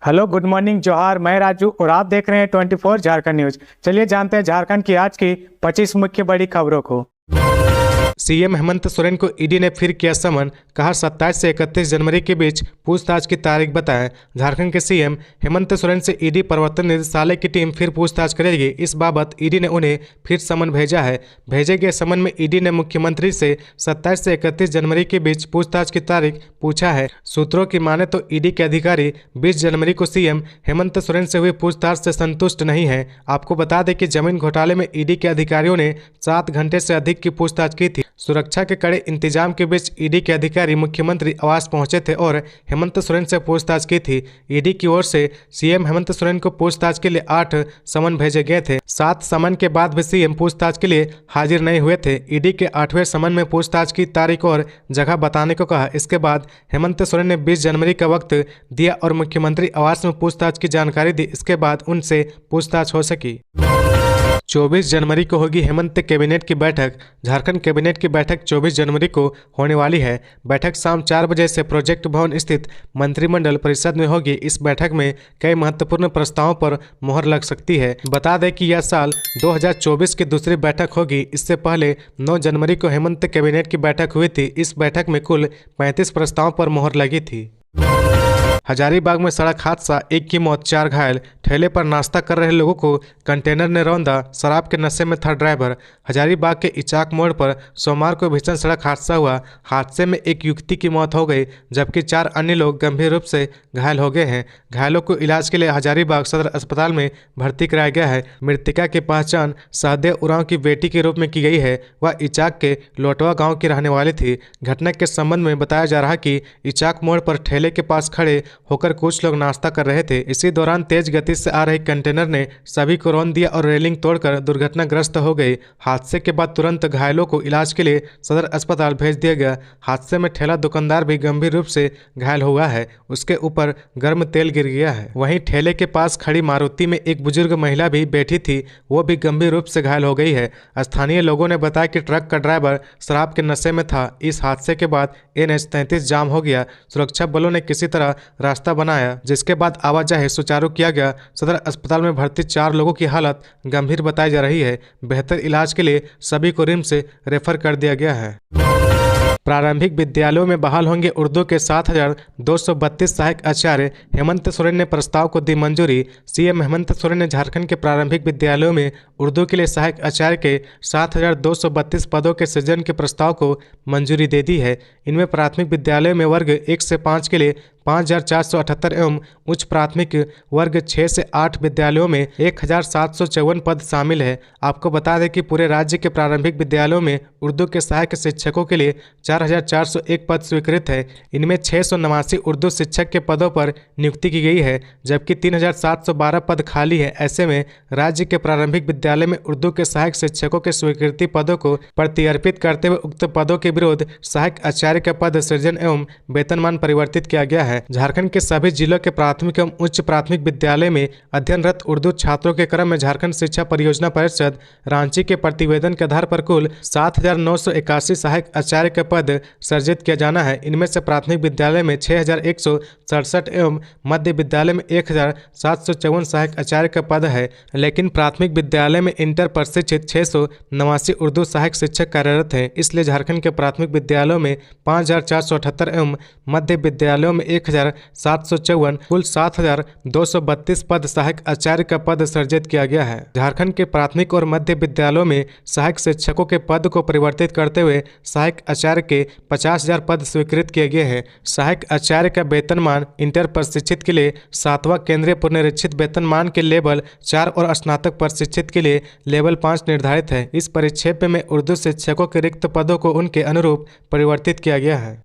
Hello, good morning, जोहार। मैं राजू और आप देख रहे हैं 24 झारखंड न्यूज। चलिए जानते हैं झारखंड की आज की 25 मुख्य बड़ी खबरों को। सीएम हेमंत सोरेन को ईडी ने फिर किया समन, कहा 27 से 31 जनवरी के बीच पूछताछ की तारीख बताएं। झारखंड के सीएम हेमंत सोरेन से ईडी प्रवर्तन निदेशालय की टीम फिर पूछताछ करेगी। इस बाबत ईडी ने उन्हें फिर समन भेजा है। भेजे गए समन में ईडी ने मुख्यमंत्री से 27 से 31 जनवरी के बीच पूछताछ की तारीख पूछा है। सूत्रों की माने तो ईडी के अधिकारी 20 जनवरी को सीएम हेमंत सोरेन से हुई पूछताछ से संतुष्ट नहीं है। आपको बता दें कि जमीन घोटाले में ईडी के अधिकारियों ने 7 घंटे से अधिक की पूछताछ की थी। सुरक्षा के कड़े इंतजाम के बीच ईडी के अधिकारी मुख्यमंत्री आवास पहुंचे थे और हेमंत सोरेन से पूछताछ की थी। ईडी की ओर से सीएम हेमंत सोरेन को पूछताछ के लिए 8 समन भेजे गए थे। 7 समन के बाद भी सीएम पूछताछ के लिए हाजिर नहीं हुए थे। ईडी के 8वें समन में पूछताछ की तारीख और जगह बताने को कहा। इसके बाद हेमंत सोरेन ने 20 जनवरी का वक्त दिया और मुख्यमंत्री आवास में पूछताछ की जानकारी दी। इसके बाद उनसे पूछताछ हो सकी। 24 जनवरी को होगी हेमंत कैबिनेट की बैठक। झारखंड कैबिनेट की बैठक 24 जनवरी को होने वाली है। बैठक शाम 4 बजे से प्रोजेक्ट भवन स्थित मंत्रिमंडल परिषद में होगी। इस बैठक में कई महत्वपूर्ण प्रस्तावों पर मोहर लग सकती है। बता दें कि यह साल 2024 की दूसरी बैठक होगी। इससे पहले 9 जनवरी को हेमंत कैबिनेट की बैठक हुई थी। इस बैठक में कुल 35 प्रस्तावों पर मोहर लगी थी। हजारीबाग में सड़क हादसा, 1 की मौत, 4 घायल। ठेले पर नाश्ता कर रहे लोगों को कंटेनर ने रौंदा, शराब के नशे में था ड्राइवर। हजारीबाग के इचाक मोड़ पर सोमवार को भीषण सड़क हादसा हुआ। हादसे में एक युवती की मौत हो गई जबकि 4 अन्य लोग गंभीर रूप से घायल हो गए हैं। घायलों को इलाज के लिए हजारीबाग सदर अस्पताल में भर्ती कराया गया है। मृतका की पहचान सहदेव उरांव की बेटी के रूप में की गई है। वह इचाक के लोटवा गाँव की रहने वाली थी। घटना के संबंध में बताया जा रहा है कि इचाक मोड़ पर ठेले के पास खड़े होकर कुछ लोग नाश्ता कर रहे थे। इसी दौरान तेज गति से आ रही कंटेनर ने सभी को रौंद दिया और रेलिंग तोड़कर दुर्घटनाग्रस्त हो गई। हादसे के बाद तुरंत घायलों को इलाज के लिए सदर अस्पताल भेज दिया गया। हादसे में ठेला दुकानदार भी गंभीर रूप से घायल हुआ है। उसके ऊपर गर्म तेल गिर गया है। वहीं ठेले के पास खड़ी मारुति में एक बुजुर्ग महिला भी बैठी थी, वो भी गंभीर रूप से घायल हो गई है। स्थानीय लोगों ने बताया कि ट्रक का ड्राइवर शराब के नशे में था। इस हादसे के बाद NH 33 जाम हो गया। सुरक्षा बलों ने किसी तरह रास्ता बनाया, जिसके बाद आवाजाही सुचारू किया गया। सदर अस्पताल में भर्ती 4 लोगों की हालत गंभीर बताई जा रही है। बेहतर इलाज के लिए सभी को रिम्स से रेफर कर दिया गया है। प्रारंभिक विद्यालयों में बहाल होंगे उर्दू के 7,232 सहायक आचार्य। हेमंत सोरेन ने प्रस्ताव को दी मंजूरी। सीएम हेमंत सोरेन ने झारखंड के प्रारंभिक विद्यालयों में उर्दू के लिए सहायक आचार्य के 7,232 पदों के सृजन के प्रस्ताव को मंजूरी दे दी है। इनमें प्राथमिक विद्यालयों में वर्ग 1 से 5 के लिए 5,478 एवं उच्च प्राथमिक वर्ग 6 से 8 विद्यालयों में 1,754 पद शामिल है। आपको बता दें कि पूरे राज्य के प्रारंभिक विद्यालयों में उर्दू के सहायक शिक्षकों के लिए 4,401 पद स्वीकृत है। इनमें 689 उर्दू शिक्षक के पदों पर नियुक्ति की गई है, जबकि 3,712 पद खाली है। ऐसे में राज्य के प्रारंभिक विद्यालय में उर्दू के सहायक शिक्षकों के स्वीकृति पदों को प्रत्यर्पित करते हुए उक्त पदों के विरुद्ध सहायक आचार्य का पद सृजन एवं वेतनमान परिवर्तित किया गया है। झारखंड के सभी जिलों के प्राथमिक एवं उच्च प्राथमिक विद्यालय में अध्ययनरत उर्दू छात्रों के क्रम में झारखंड शिक्षा परियोजना परिषद रांची के प्रतिवेदन के आधार पर कुल 7,981 सहायक आचार्य का पद सृजित किया जाना है। इनमें से प्राथमिक विद्यालय में 6,167 एवं मध्य विद्यालय में 1,754 सहायक आचार्य का पद है, लेकिन प्राथमिक विद्यालय में इंटर प्रशिक्षित 689 उर्दू सहायक शिक्षक कार्यरत हैं। इसलिए झारखंड के प्राथमिक विद्यालयों में 5,478 एवं मध्य विद्यालयों में 1,754 कुल 7,232 पद सहायक आचार्य का पद सृजित किया गया है। झारखंड के प्राथमिक और मध्य विद्यालयों में सहायक शिक्षकों के पद को परिवर्तित करते हुए सहायक आचार्य के 50,000 पद स्वीकृत किए गए हैं। सहायक आचार्य का वेतनमान इंटर प्रशिक्षित के लिए 7वां केंद्रीय पुनरीक्षित वेतनमान के लेवल 4 और स्नातक प्रशिक्षित के लिए लेवल 5 निर्धारित है। इस परिक्षेप में उर्दू शिक्षकों के रिक्त पदों को उनके अनुरूप परिवर्तित किया गया है।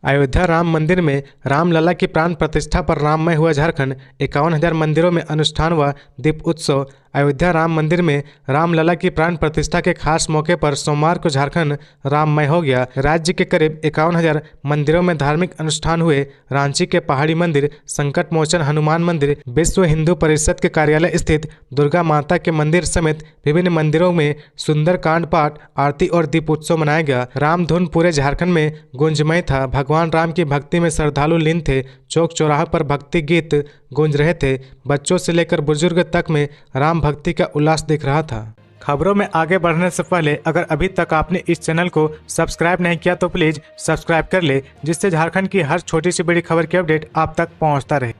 अयोध्या राम मंदिर में रामलला की प्राण प्रतिष्ठा पर राममय हुआ झारखंड। 51,000 मंदिरों में अनुष्ठान व दीप उत्सव। अयोध्या राम मंदिर में रामलला की प्राण प्रतिष्ठा के खास मौके पर सोमवार को झारखंड राममय हो गया। राज्य के करीब 51,000 मंदिरों में धार्मिक अनुष्ठान हुए। रांची के पहाड़ी मंदिर, संकट मोचन हनुमान मंदिर, विश्व हिंदू परिषद के कार्यालय स्थित दुर्गा माता के मंदिर समेत विभिन्न मंदिरों में सुंदर कांड पाठ, आरती और दीपोत्सव मनाया गया। राम धुन पूरे झारखंड में गुंजमय था। भगवान राम की भक्ति में श्रद्धालु लीन थे। चौक चौराहे पर भक्ति गीत गूंज रहे थे। बच्चों से लेकर बुजुर्ग तक में राम भक्ति का उल्लास दिख रहा था। खबरों में आगे बढ़ने से पहले अगर अभी तक आपने इस चैनल को सब्सक्राइब नहीं किया तो प्लीज सब्सक्राइब कर ले, जिससे झारखंड की हर छोटी सी बड़ी खबर की अपडेट आप तक पहुंचता रहे।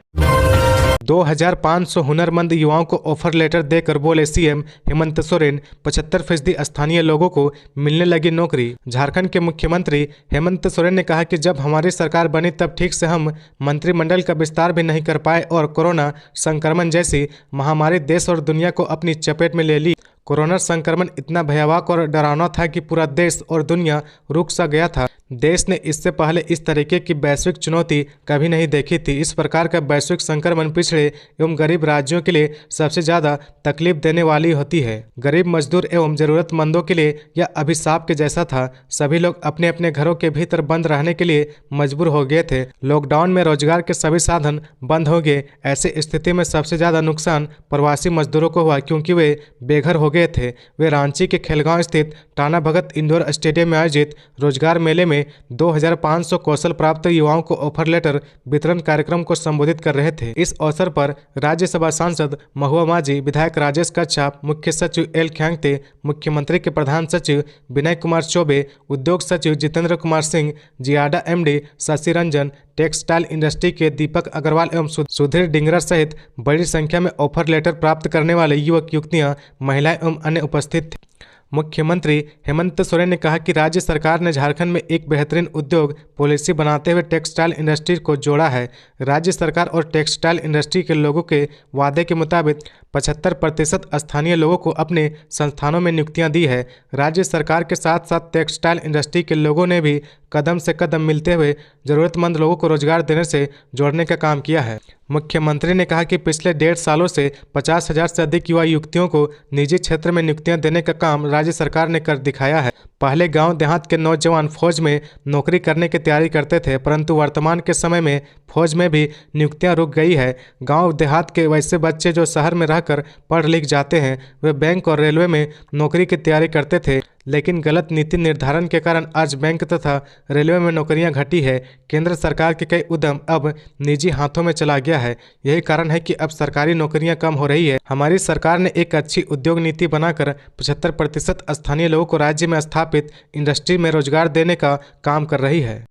2500 हुनरमंद युवाओं को ऑफर लेटर देकर बोले सीएम हेमंत सोरेन, 75% स्थानीय लोगों को मिलने लगी नौकरी। झारखंड के मुख्यमंत्री हेमंत सोरेन ने कहा कि जब हमारी सरकार बनी तब ठीक से हम मंत्रिमंडल का विस्तार भी नहीं कर पाए और कोरोना संक्रमण जैसी महामारी देश और दुनिया को अपनी चपेट में ले ली। कोरोना संक्रमण इतना भयावह और डरावना था कि पूरा देश और दुनिया रुक सा गया था। देश ने इससे पहले इस तरीके की वैश्विक चुनौती कभी नहीं देखी थी। इस प्रकार का वैश्विक संक्रमण पिछड़े एवं गरीब राज्यों के लिए सबसे ज्यादा तकलीफ देने वाली होती है। गरीब मजदूर एवं जरूरतमंदों के लिए यह अभिशाप के जैसा था। सभी लोग अपने अपने घरों के भीतर बंद रहने के लिए मजबूर हो गए थे। लॉकडाउन में रोजगार के सभी साधन बंद हो गए। ऐसी स्थिति में सबसे ज्यादा नुकसान प्रवासी मजदूरों को हुआ, क्योंकि वे बेघर हो गए थे। वे रांची के खेलगांव स्थित टाना भगत इंडोर स्टेडियम में आयोजित रोजगार मेले में 2500 कौशल प्राप्त युवाओं को ऑफर लेटर वितरण कार्यक्रम को संबोधित कर रहे थे। इस अवसर पर राज्यसभा सांसद महुआ माझी, विधायक राजेश कच्छप, मुख्य सचिव एल ख्यांगते, मुख्यमंत्री के प्रधान सचिव विनय कुमार चौबे, उद्योग सचिव Jitendra Kumar Singh, JIADA MD Shashi Ranjan, textile industry के दीपक अग्रवाल एवं सुधीर डिंगरा सहित बड़ी संख्या में ऑफर लेटर प्राप्त करने वाले युवक युवतियां, महिलाएं एवं अन्य उपस्थित थे। मुख्यमंत्री हेमंत सोरेन ने कहा कि राज्य सरकार ने झारखंड में एक बेहतरीन उद्योग पॉलिसी बनाते हुए टेक्सटाइल इंडस्ट्री को जोड़ा है। राज्य सरकार और टेक्सटाइल इंडस्ट्री के लोगों के वादे के मुताबिक 75% स्थानीय लोगों को अपने संस्थानों में नियुक्तियां दी है। राज्य सरकार के साथ साथ टेक्सटाइल इंडस्ट्री के लोगों ने भी कदम से कदम मिलते हुए जरूरतमंद लोगों को रोजगार देने से जोड़ने का काम किया है। मुख्यमंत्री ने कहा कि पिछले 1.5 सालों से 50,000 से अधिक युवा युवतियों को निजी क्षेत्र में नियुक्तियां देने का काम राज्य सरकार ने कर दिखाया है। पहले गांव देहात के नौजवान फौज में नौकरी करने की तैयारी करते थे, परंतु वर्तमान के समय में फौज में भी नियुक्तियां रुक गई है। गांव देहात के वैसे बच्चे जो शहर में रहकर पढ़ लिख जाते हैं, वे बैंक और रेलवे में नौकरी की तैयारी करते थे, लेकिन गलत नीति निर्धारण के कारण आज बैंक तथा रेलवे में नौकरियां घटी है। केंद्र सरकार के कई उद्यम अब निजी हाथों में चला गया है। यही कारण है कि अब सरकारी नौकरियां कम हो रही है। हमारी सरकार ने एक अच्छी उद्योग नीति बनाकर 75% स्थानीय लोगों को राज्य में स्थापित इंडस्ट्री में रोजगार देने का काम कर रही है।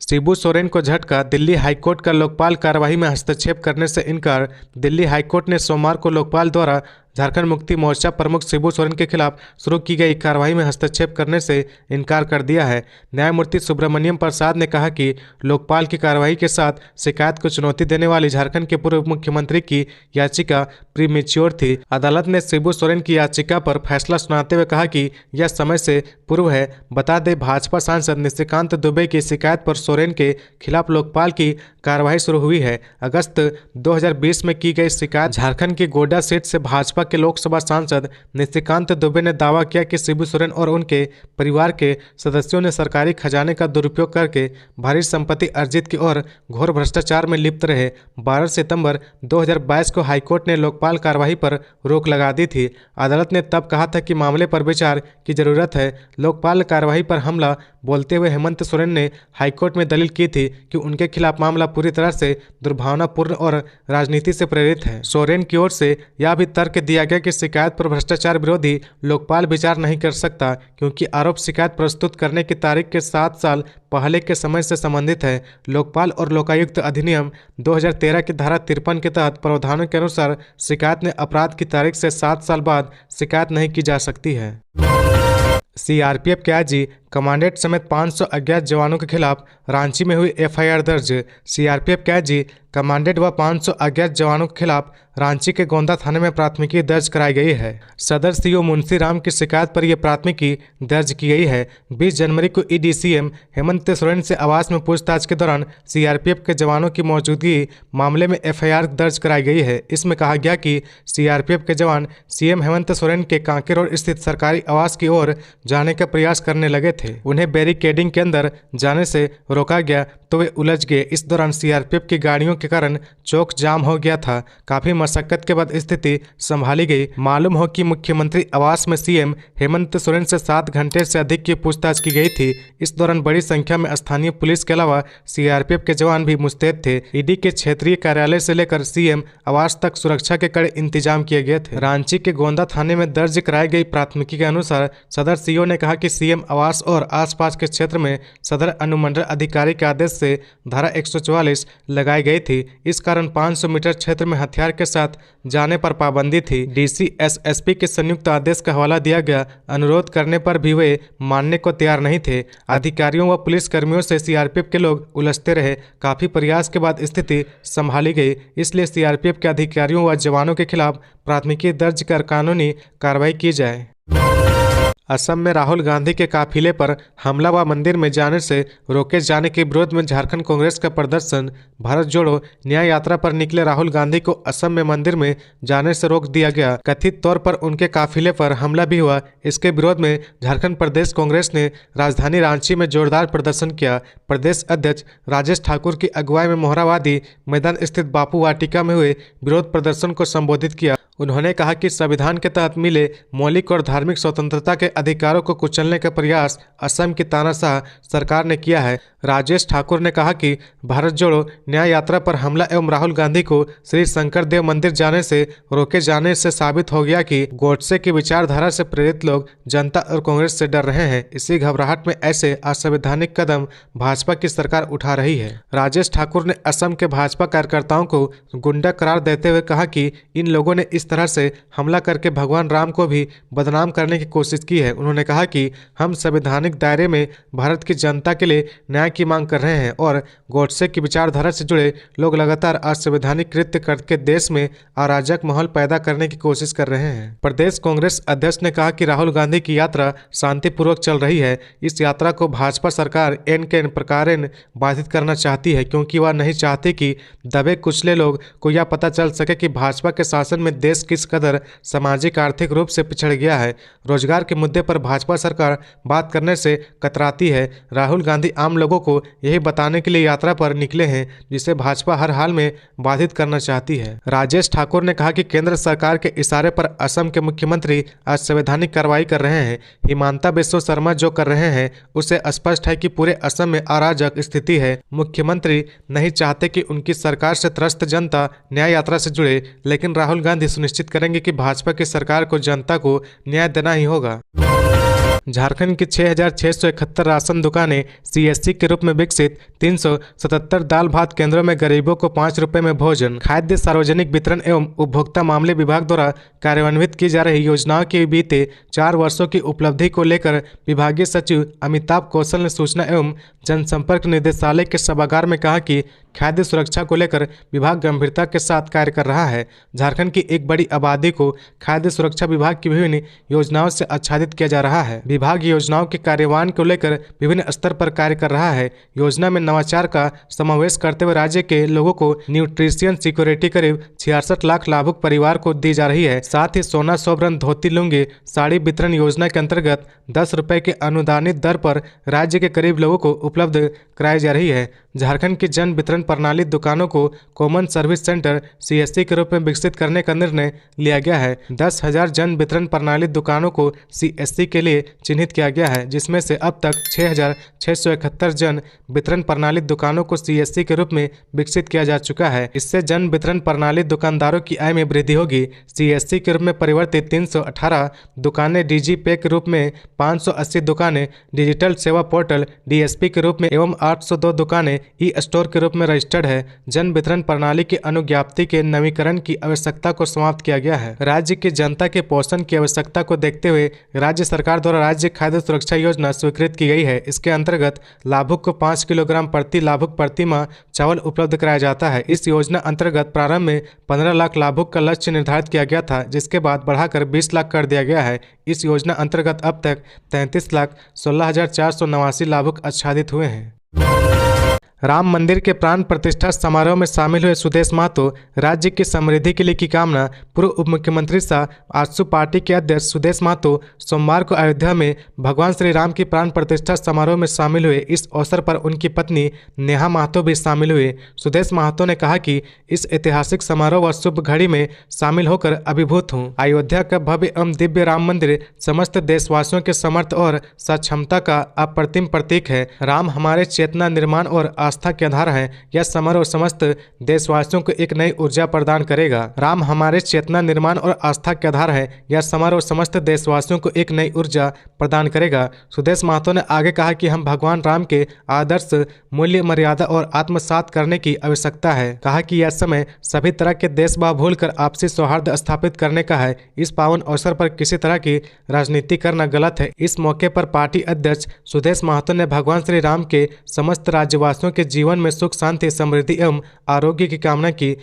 शिबू सोरेन को झटका, दिल्ली हाईकोर्ट का लोकपाल कार्यवाही में हस्तक्षेप करने से इनकार। दिल्ली हाईकोर्ट ने सोमवार को लोकपाल द्वारा झारखंड मुक्ति मोर्चा प्रमुख शिबू सोरेन के खिलाफ शुरू की गई कार्रवाई में हस्तक्षेप करने से इनकार कर दिया है। न्यायमूर्ति सुब्रमण्यम प्रसाद ने कहा कि लोकपाल की कार्रवाई के साथ शिकायत को चुनौती देने वाली झारखंड के पूर्व मुख्यमंत्री की याचिका प्रीमेच्योर थी। अदालत ने शिबू सोरेन की याचिका पर फैसला सुनाते हुए कहा कि यह समय से पूर्व है। बता दें, भाजपा सांसद निशिकांत दुबे की शिकायत पर सोरेन के खिलाफ लोकपाल की कार्रवाई शुरू हुई है। अगस्त 2020 में की गई शिकायत झारखंड की गोड्डा सीट से भाजपा के लोकसभा सांसद निशिकांत दुबे ने दावा किया कि शिबू सोरेन और उनके परिवार के सदस्यों ने सरकारी खजाने का दुरुपयोग करके भारी संपत्ति अर्जित की और घोर भ्रष्टाचार में लिप्त रहे। 12 सितंबर 2022 को हाईकोर्ट ने लोकपाल कार्यवाही पर रोक लगा दी थी। अदालत ने तब कहा था कि मामले पर विचार की जरूरत है। लोकपाल कार्यवाही पर हमला बोलते हुए हेमंत सोरेन ने हाईकोर्ट में दलील की थी कि उनके खिलाफ मामला पूरी तरह से दुर्भावनापूर्ण और राजनीति से प्रेरित है। सोरेन की ओर से यह भी तर्क दिया गया कि शिकायत पर भ्रष्टाचार विरोधी लोकपाल विचार नहीं कर सकता, क्योंकि आरोप शिकायत प्रस्तुत करने की तारीख के 7 साल पहले के समय से संबंधित है। लोकपाल और लोकायुक्त अधिनियम 2013 की धारा 53 के तहत प्रावधानों के अनुसार शिकायत ने अपराध की तारीख से 7 साल बाद शिकायत नहीं की जा सकती है। सीआरपीएफ के आईजी कमांडेंट समेत 500 अज्ञात जवानों के खिलाफ रांची में हुई एफआईआर दर्ज। सीआरपीएफ के आईजी कमांडेड व 500 अज्ञात जवानों के खिलाफ रांची के गोंदा थाने में प्राथमिकी दर्ज कराई गई है। सदर सीओ मुंशी राम की शिकायत पर यह प्राथमिकी दर्ज की गई है। 20 जनवरी को ईडी सीएम हेमंत सोरेन से आवास में पूछताछ के दौरान सीआरपीएफ के जवानों की मौजूदगी मामले में एफआईआर दर्ज कराई गई है। इसमें कहा गया कि सीआरपीएफ के जवान सीएम हेमंत सोरेन के कांके रोड स्थित सरकारी आवास की ओर जाने का प्रयास करने लगे थे। उन्हें बैरिकेडिंग के अंदर जाने से रोका गया तो वे उलझ गए। इस दौरान सीआरपीएफ की गाड़ियों के कारण चौक जाम हो गया था। काफी मशक्कत के बाद स्थिति संभाली गई। मालूम हो कि मुख्यमंत्री आवास में सीएम हेमंत सोरेन से 7 घंटे से अधिक की पूछताछ की गई थी। इस दौरान बड़ी संख्या में स्थानीय पुलिस के अलावा सीआरपीएफ के जवान भी मुस्तैद थे। ईडी के क्षेत्रीय कार्यालय से लेकर सीएम आवास तक सुरक्षा के कड़े इंतजाम किए गए थे। रांची के गोंदा थाने में दर्ज कराई गई प्राथमिकी के अनुसार सदर सीओ ने कहा कि सीएम आवास और आसपास के क्षेत्र में सदर अनुमंडल अधिकारी के आदेश से धारा 144 लगाई गई थी। इस कारण 500 मीटर क्षेत्र में हथियार के साथ जाने पर पाबंदी थी। डीसी एसएसपी के संयुक्त आदेश का हवाला दिया गया। अनुरोध करने पर भी वे मानने को तैयार नहीं थे। अधिकारियों व पुलिस कर्मियों से सीआरपीएफ के लोग उलझते रहे। काफी प्रयास के बाद स्थिति संभाली गई। इसलिए सीआरपीएफ के अधिकारियों व जवानों के खिलाफ प्राथमिकी दर्ज कर कानूनी कार्रवाई की जाए। असम में राहुल गांधी के काफिले पर हमला व मंदिर में जाने से रोके जाने के विरोध में झारखंड कांग्रेस का प्रदर्शन। भारत जोड़ो न्याय यात्रा पर निकले राहुल गांधी को असम में मंदिर में जाने से रोक दिया गया। कथित तौर पर उनके काफिले पर हमला भी हुआ। इसके विरोध में झारखंड प्रदेश कांग्रेस ने राजधानी रांची में जोरदार प्रदर्शन किया। प्रदेश अध्यक्ष राजेश ठाकुर की अगुवाई में मोहराबादी मैदान स्थित बापू वाटिका में हुए विरोध प्रदर्शन को संबोधित किया। उन्होंने कहा कि संविधान के तहत मिले मौलिक और धार्मिक स्वतंत्रता के अधिकारों को कुचलने का प्रयास असम की तानाशाह सरकार ने किया है। राजेश ठाकुर ने कहा कि भारत जोड़ो न्याय यात्रा पर हमला एवं राहुल गांधी को श्री शंकर देव मंदिर जाने से रोके जाने से साबित हो गया कि गोडसे की विचारधारा से प्रेरित लोग जनता और कांग्रेस से डर रहे हैं। इसी घबराहट में ऐसे असंवैधानिक कदम भाजपा की सरकार उठा रही है। राजेश ठाकुर ने असम के भाजपा कार्यकर्ताओं को गुंडा करार देते हुए कहा कि इन लोगों ने इस तरह से हमला करके भगवान राम को भी बदनाम करने की कोशिश की है। उन्होंने कहा कि हम संवैधानिक दायरे में भारत की जनता के लिए न्याय की मांग कर रहे हैं और गोडसे की विचारधारा से जुड़े लोग लगातार असंवैधानिक कृत्य करके देश में अराजक माहौल पैदा करने की कोशिश कर रहे हैं। प्रदेश कांग्रेस अध्यक्ष ने कहा कि राहुल गांधी की यात्रा शांतिपूर्वक चल रही है। इस यात्रा को भाजपा सरकार एन के प्रकार बाधित करना चाहती है, क्योंकि वह नहीं चाहती कि दबे कुचले लोग को यह पता चल सके कि भाजपा के शासन में देश किस कदर सामाजिक आर्थिक रूप से पिछड़ गया है। रोजगार के मुद्दे पर भाजपा सरकार बात करने से कतराती है। राहुल गांधी आम लोगों को यही बताने के लिए यात्रा पर निकले हैं, जिसे भाजपा हर हाल में बाधित करना चाहती है। राजेश ठाकुर ने कहा कि केंद्र सरकार के इशारे पर असम के मुख्यमंत्री असंवैधानिक कार्रवाई कर रहे हैं। हिमांता बिस्वा शर्मा जो कर रहे हैं उससे स्पष्ट है कि पूरे असम में अराजक स्थिति है। मुख्यमंत्री नहीं चाहते कि उनकी सरकार से त्रस्त जनता न्याय यात्रा से जुड़े, लेकिन राहुल गांधी सुनिश्चित करेंगे कि भाजपा की सरकार को जनता को न्याय देना ही होगा। झारखंड की 6,671 राशन दुकानें सीएससी के रूप में विकसित। 377 दाल भात केंद्रों में गरीबों को 5 रुपए में भोजन। खाद्य सार्वजनिक वितरण एवं उपभोक्ता मामले विभाग द्वारा कार्यान्वित की जा रही योजनाओं की बीते 4 वर्षों की उपलब्धि को लेकर विभागीय सचिव अमिताभ कौशल ने सूचना एवं जनसंपर्क निदेशालय के सभागार में कहा कि खाद्य सुरक्षा को लेकर विभाग गंभीरता के साथ कार्य कर रहा है। झारखंड की एक बड़ी आबादी को खाद्य सुरक्षा विभाग की विभिन्न योजनाओं से आच्छादित किया जा रहा है। विभाग योजनाओं के कार्यान्वयन को लेकर विभिन्न स्तर पर कार्य कर रहा है। योजना में नवाचार का समावेश करते हुए राज्य के लोगों को न्यूट्रिशियन सिक्योरिटी करीब 66 लाख लाभुक परिवार को दी जा रही है। साथ ही सोना सोबरन धोती लुंगी साड़ी वितरण योजना के अंतर्गत 10 रुपए के अनुदानित दर पर राज्य के करीब लोगों को उपलब्ध कराई जा रही है। झारखंड की जन वितरण प्रणाली दुकानों को कॉमन सर्विस सेंटर सीएससी के रूप में विकसित करने का निर्णय लिया गया है। 10,000 जन वितरण प्रणाली दुकानों को सीएससी के लिए चिन्हित किया गया है, जिसमें से अब तक 6,671 जन वितरण प्रणाली दुकानों को सीएससी के रूप में विकसित किया जा चुका है। इससे जन वितरण प्रणाली दुकानदारों की आय में वृद्धि होगी। सीएससी के रूप में परिवर्तित 318 दुकानें डीजी पे के रूप में, 580 दुकानें डिजिटल सेवा पोर्टल डीएसपी के रूप में एवं 802 दुकानें ई स्टोर के रूप में रजिस्टर्ड है। जन वितरण प्रणाली की अनुज्ञप्ति के नवीकरण की आवश्यकता को समाप्त किया गया है। राज्य की जनता के पोषण की आवश्यकता को देखते हुए राज्य सरकार द्वारा राज्य खाद्य सुरक्षा योजना स्वीकृत की गई है। इसके अंतर्गत लाभुक को 5 किलोग्राम प्रति लाभुक प्रति माह चावल उपलब्ध कराया जाता है। इस योजना अंतर्गत प्रारंभ में 15 लाख लाभुक का लक्ष्य निर्धारित किया गया था, जिसके बाद बढ़ाकर 20 लाख कर दिया गया है। इस योजना अंतर्गत अब तक 33,16,489 लाभुक आच्छादित हुए हैं। राम मंदिर के प्राण प्रतिष्ठा समारोह में शामिल हुए सुदेश महतो राज्य की समृद्धि के लिए की कामना। पूर्व उप मुख्यमंत्री सह आजसू पार्टी के अध्यक्ष सुदेश महतो सोमवार को अयोध्या में भगवान श्री राम की प्राण प्रतिष्ठा समारोह में शामिल हुए। इस अवसर पर उनकी पत्नी नेहा महतो भी शामिल हुए। सुदेश महतो ने कहा कि इस ऐतिहासिक समारोह व शुभ घड़ी में शामिल होकर अभिभूत हूँ। अयोध्या का भव्य एवं दिव्य राम मंदिर समस्त देशवासियों के समर्थ और सक्षमता का अप्रतिम प्रतीक है। राम हमारे चेतना निर्माण और आस्था के आधार है। यह समारोह समस्त देशवासियों को एक नई ऊर्जा प्रदान करेगा। राम हमारे चेतना निर्माण और आस्था के आधार है। यह समारोह समस्त देशवासियों को एक नई ऊर्जा प्रदान करेगा। सुदेश महतो ने आगे कहा कि हम भगवान राम के आदर्श, मूल्य, मर्यादा और आत्मसात करने की आवश्यकता है। कहा कि यह समय सभी तरह के देशभाव भूलकर आपसी सौहार्द स्थापित करने का है। इस पावन अवसर पर किसी तरह की राजनीति करना गलत है। इस मौके पर पार्टी अध्यक्ष सुदेश महतो ने भगवान श्री राम के समस्त राज्यवासियों के जीवन में सुख, शांति, समृद्धि एवं आरोग्य की कामना की।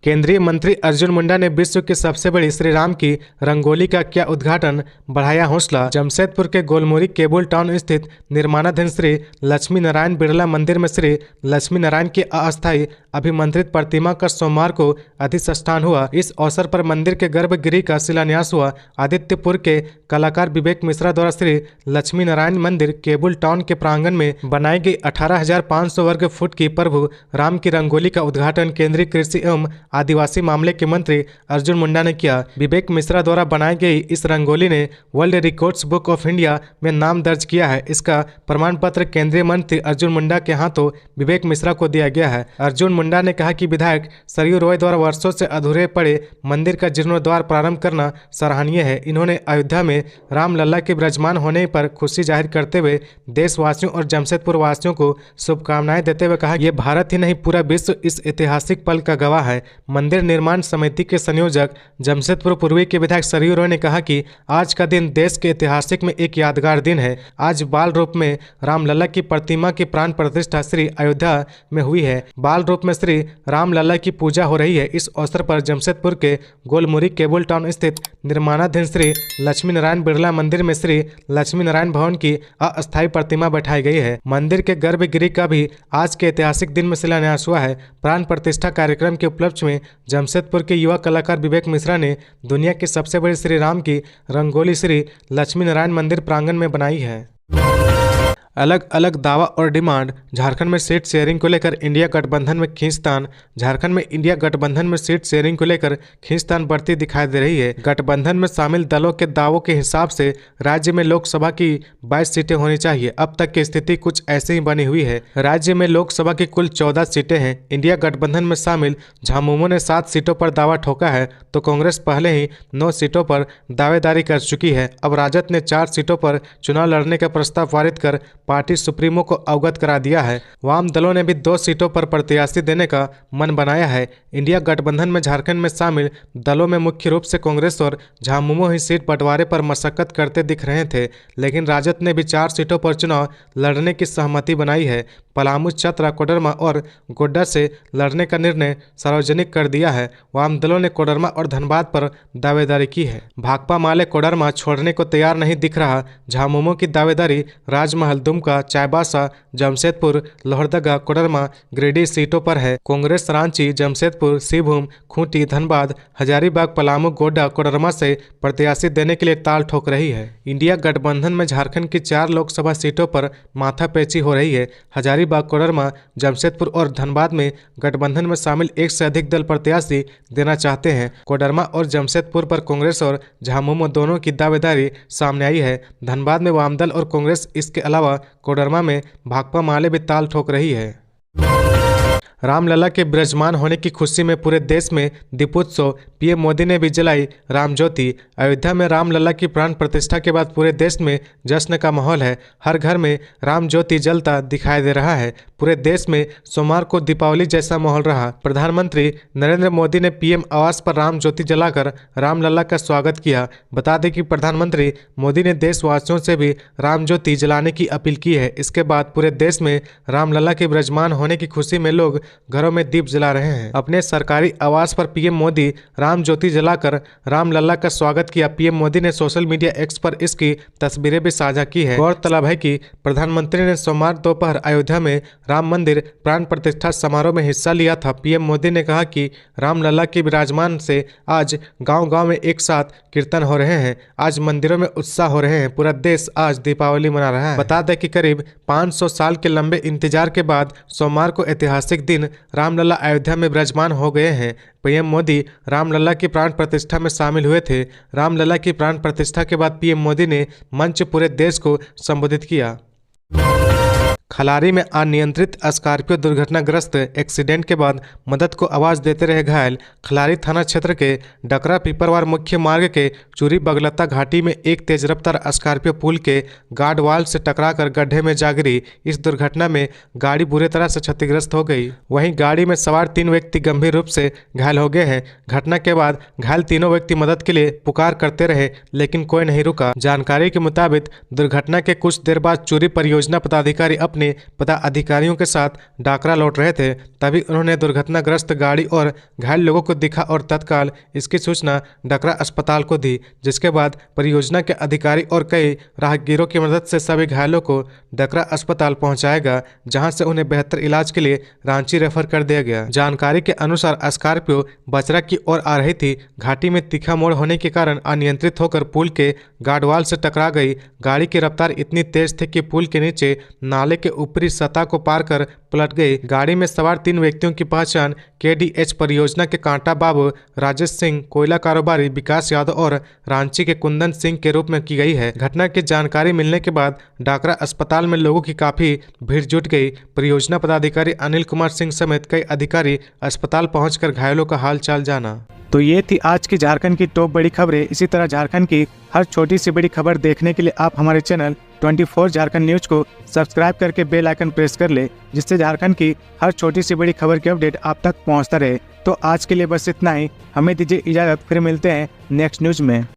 केंद्रीय मंत्री अर्जुन मुंडा ने विश्व की सबसे बड़ी श्री राम की रंगोली का किया उद्घाटन, बढ़ाया हौसला। जमशेदपुर के गोलमुरी केबुल टाउन स्थित निर्माणाधीन श्री लक्ष्मी नारायण बिरला मंदिर में श्री लक्ष्मी नारायण की अस्थायी अभिमंत्रित प्रतिमा का सोमवार को अधिष्ठान हुआ। इस अवसर पर मंदिर के गर्भगृह का शिलान्यास हुआ। आदित्यपुर के कलाकार विवेक मिश्रा द्वारा श्री लक्ष्मी नारायण मंदिर केबुल टाउन के प्रांगण में बनाई गई 18,500 वर्ग फुट की प्रभु राम की रंगोली का उद्घाटन केंद्रीय कृषि एवं आदिवासी मामले के मंत्री अर्जुन मुंडा ने किया। विवेक मिश्रा द्वारा बनाई गई इस रंगोली ने world records book of India में नाम दर्ज किया है। इसका प्रमाण पत्र केंद्रीय मंत्री अर्जुन मुंडा के हाथों विवेक मिश्रा को दिया गया है। अर्जुन मुंडा ने कहा कि विधायक सरयू रॉय द्वारा वर्षों से अधूरे पड़े मंदिर का जीर्णोद्धार प्रारंभ करना सराहनीय है। इन्होंने अयोध्या में रामलला के विराजमान होने पर खुशी जाहिर करते हुए देशवासियों और जमशेदपुर वासियों को शुभकामनाएं देते हुए कहा, ये भारत ही नहीं पूरा विश्व इस ऐतिहासिक पल का गवाह है। मंदिर निर्माण समिति के संयोजक जमशेदपुर पूर्वी के विधायक सरयू रॉय ने कहा कि आज का दिन देश के ऐतिहासिक में एक यादगार दिन है। आज बाल रूप में रामलला की प्रतिमा की प्राण प्रतिष्ठा श्री अयोध्या में हुई है। बाल रूप में श्री रामलला की पूजा हो रही है। इस अवसर पर जमशेदपुर के गोलमुरी केबुल टाउन स्थित निर्माणाधीन श्री लक्ष्मी नारायण बिरला मंदिर में श्री लक्ष्मी नारायण भवन की अस्थायी प्रतिमा बैठाई गई है। मंदिर के गर्भगृह का भी आज के ऐतिहासिक दिन में शिलान्यास हुआ है। प्राण प्रतिष्ठा कार्यक्रम के उपलक्ष्य में जमशेदपुर के युवा कलाकार विवेक मिश्रा ने दुनिया की सबसे बड़ी श्री राम की रंगोली श्री लक्ष्मी नारायण मंदिर प्रांगण में बनाई है। अलग अलग दावा और डिमांड। झारखंड में सीट शेयरिंग को लेकर इंडिया गठबंधन में खींचतान। झारखंड में इंडिया गठबंधन में सीट शेयरिंग को लेकर खींचतान बढ़ती दिखाई दे रही है। गठबंधन में शामिल दलों के दावों के हिसाब से राज्य में लोकसभा की 22 सीटें होनी चाहिए। अब तक की स्थिति कुछ ऐसे ही बनी हुई है। राज्य में लोकसभा की कुल 14 सीटें हैं। इंडिया गठबंधन में शामिल झामुमो ने 7 सीटों पर दावा ठोका है, तो कांग्रेस पहले ही 9 सीटों पर दावेदारी कर चुकी है। अब राजद ने 4 सीटों पर चुनाव लड़ने का प्रस्ताव पारित कर पार्टी सुप्रीमो को अवगत करा दिया है। वाम दलों ने भी 2 सीटों पर प्रत्याशी देने का मन बनाया है। इंडिया गठबंधन में झारखंड में शामिल दलों में मुख्य रूप से कांग्रेस और झामुमो ही सीट बंटवारे पर मशक्कत करते दिख रहे थे, लेकिन राजद ने भी 4 सीटों पर चुनाव लड़ने की सहमति बनाई है। पलामू, चतरा, कोडरमा और गोड्डा से लड़ने का निर्णय सार्वजनिक कर दिया है। वाम दलों ने कोडरमा और धनबाद पर दावेदारी की है। भाकपा माले कोडरमा छोड़ने को तैयार नहीं दिख रहा। झामुमो की दावेदारी राजमहल, दुमका, चाईबासा, जमशेदपुर, लोहरदगा, कोडरमा, गिरिडीह सीटों पर है। कांग्रेस रांची, जमशेदपुर, सिरभूम, खूंटी, धनबाद, हजारीबाग, पलामू, गोड्डा, कोडरमा से प्रत्याशी देने के लिए ताल ठोक रही है। इंडिया गठबंधन में झारखंड की 4 लोकसभा सीटों पर माथापेची हो रही है। हजारीबाग, कोडरमा, जमशेदपुर और धनबाद में गठबंधन में शामिल 1 से अधिक दल प्रत्याशी देना चाहते हैं। कोडरमा और जमशेदपुर पर कांग्रेस और झामुमो दोनों की दावेदारी सामने आई है। धनबाद में वामदल और कांग्रेस, इसके अलावा कोडरमा में भाकपा माले भी ताल ठोक रही है। रामलला के विराजमान होने की खुशी में पूरे देश में दीपोत्सव, पीएम मोदी ने भी जलाई राम ज्योति। अयोध्या में रामलला की प्राण प्रतिष्ठा के बाद पूरे देश में जश्न का माहौल है। हर घर में राम ज्योति जलता दिखाई दे रहा है। पूरे देश में सोमवार को दीपावली जैसा माहौल रहा। प्रधानमंत्री नरेंद्र मोदी ने पीएम आवास पर राम ज्योति जलाकर रामलला का स्वागत किया। बता दें कि प्रधानमंत्री मोदी ने देशवासियों से भी राम ज्योति जलाने की अपील की है। इसके बाद पूरे देश में रामलला के विराजमान होने की खुशी में लोग घरों में दीप जला रहे हैं। अपने सरकारी आवास पर पीएम मोदी राम ज्योति जलाकर रामलला का स्वागत किया। पीएम मोदी ने सोशल मीडिया एक्स पर इसकी तस्वीरें भी साझा की है। गौरतलब है कि प्रधानमंत्री ने सोमवार दोपहर अयोध्या में राम मंदिर प्राण प्रतिष्ठा समारोह में हिस्सा लिया था। पीएम मोदी ने कहा कि रामलला के विराजमान से आज गांव-गांव में एक साथ कीर्तन हो रहे हैं। आज मंदिरों में उत्साह हो रहे हैं। पूरा देश आज दीपावली मना रहा है। बता दें कि करीब 500 साल के लंबे इंतजार के बाद सोमवार को ऐतिहासिक दिन रामलला अयोध्या में विराजमान हो गए हैं। पीएम मोदी रामलला की प्राण प्रतिष्ठा में शामिल हुए थे। रामलला की प्राण प्रतिष्ठा के बाद पीएम मोदी ने मंच पूरे देश को संबोधित किया। खलारी में अनियंत्रित स्कॉर्पियो दुर्घटनाग्रस्त। एक्सीडेंट के बाद मदद को आवाज देते रहे घायल। खलारी थाना क्षेत्र के डकरा पिपरवार मुख्य मार्ग के चूरी बगलता घाटी में एक तेज रफ्तार स्कॉर्पियो पुल के गार्ड वाल से टकराकर गड्ढे में जा गिरी। इस दुर्घटना में गाड़ी बुरी तरह से क्षतिग्रस्त हो गई। वहीं गाड़ी में सवार 3 व्यक्ति गंभीर रूप से घायल हो गए हैं। घटना के बाद घायल तीनों व्यक्ति मदद के लिए पुकार करते रहे, लेकिन कोई नहीं रुका। जानकारी के मुताबिक दुर्घटना के कुछ देर बाद चूरी परियोजना पदाधिकारी अपने पदाधिकारियों के साथ डाकरा लौट रहे थे। तभी उन्होंने दुर्घटनाग्रस्त गाड़ी और घायल लोगों को दिखा और तत्काल इसकी सूचना डकरा अस्पताल को दी, जिसके बाद परियोजना के अधिकारी और कई राहगीरों की मदद से सभी घायलों को डकरा अस्पताल पहुंचाया गया, जहां से उन्हें बेहतर इलाज के लिए रांची रेफर कर दिया गया। जानकारी के अनुसार स्कॉर्पियो बचरा की ओर आ रही थी। घाटी में तीखा मोड़ होने के कारण अनियंत्रित होकर पुल के गार्डवाल से टकरा गई। गाड़ी की रफ्तार इतनी तेज थी कि पुल के नीचे नाले के ऊपरी सतह को पार कर पलट गई। गाड़ी में सवार 3 व्यक्तियों की पहचान केडीएच परियोजना के कांटा बाबू, राजेश सिंह, कोयला कारोबारी विकास यादव और रांची के कुंदन सिंह के रूप में की गई है। घटना की जानकारी मिलने के बाद डाकरा अस्पताल में लोगों की काफी भीड़ जुट गई। परियोजना पदाधिकारी अनिल कुमार सिंह समेत कई अधिकारी अस्पताल पहुंचकर घायलों का हाल चाल जाना। तो ये थी आज की झारखंड की टॉप बड़ी खबरें। इसी तरह झारखंड की हर छोटी सी बड़ी खबर देखने के लिए आप हमारे चैनल 24 झारखंड न्यूज को सब्सक्राइब करके बेल आइकन प्रेस कर ले, जिससे झारखंड की हर छोटी सी बड़ी खबर की अपडेट आप तक पहुंचता रहे। तो आज के लिए बस इतना ही। हमें दीजिए इजाज़त, फिर मिलते हैं नेक्स्ट न्यूज में।